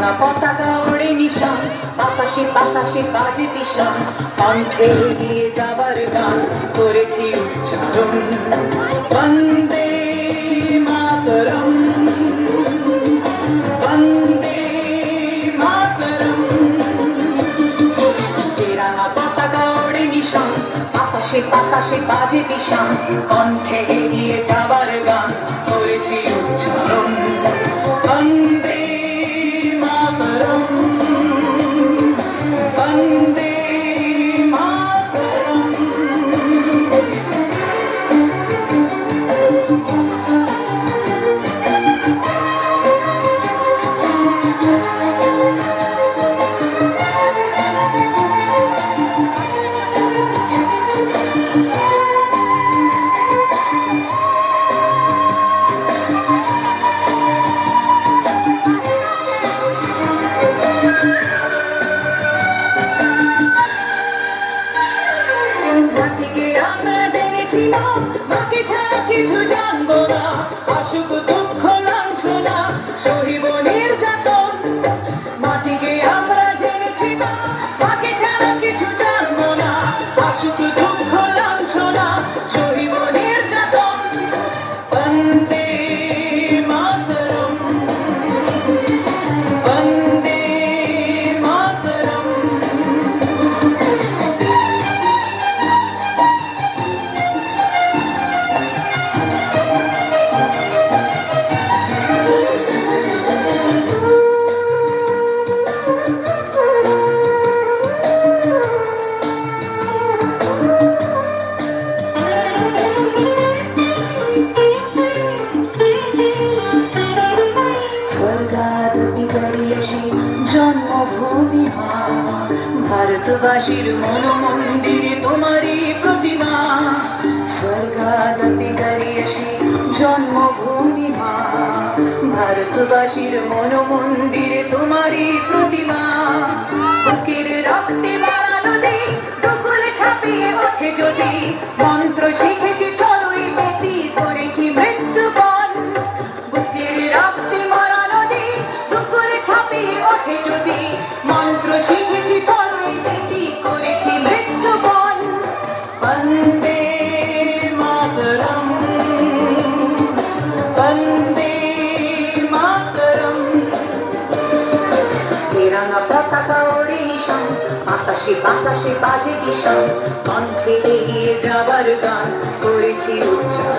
তেরাঙ্গা পতাকা ওড়ে নিশান, আকাশে বাতাসে বাজে দিশান, কণ্ঠে এগিয়ে যাবার গান করেছি উচ্চারণ। বন্দে মাতরম, বন্দে মাতরম। তেরাঙ্গা পতাকা ওড়ে নিশান, আকাশে বাতাসে বাজে দিশান, কণ্ঠে এগিয়ে যাবার গান করেছি উচ্চারণ। বন্দে মাতরম, বন্দে মাতরম। মাকে ছাড়া কিছু জানবো না, আসুক দুঃখ লাঞ্ছনা সহিব নির্যাতন। মাটিকে আমরা জেনেছি না, মাকে ছাড়া কিছু জানবো না, আসুক দুঃখ লাঞ্ছনা সহিব নির্যাতন। বন্দে মাতরম, বন্দে মাতরম। জন্মভূমি মা, ভারতবাসীর মন মন্দিরে তোমারই প্রতিমা। স্বর্গাদপি গরিয়সী জন্মভূমি মা, ভারতবাসীর মন মন্দিরে তোমারই প্রতিমা। বুকের রক্তে মারা নদী দুকুল ছাপিয়ে ওঠে যদি, মন্ত্র শিখেছি চলোই বেশি করেছি মৃত্যুবন। বুকের রক্তে মারা নদী দুকুল ছাপিয়ে ওঠে যদি, মন্ত্র শিখেছি চলোই বেশি করেছি মৃত্যুবন। বন্দে মাতরম, বন্দে মাতরম। তেরাঙ্গা পতাকা ওড়ে নিশান, আকাশে বাতাসে বাজে দিশান, কণ্ঠে এগিয়ে যাবার গান করেছি উচ্চারণ।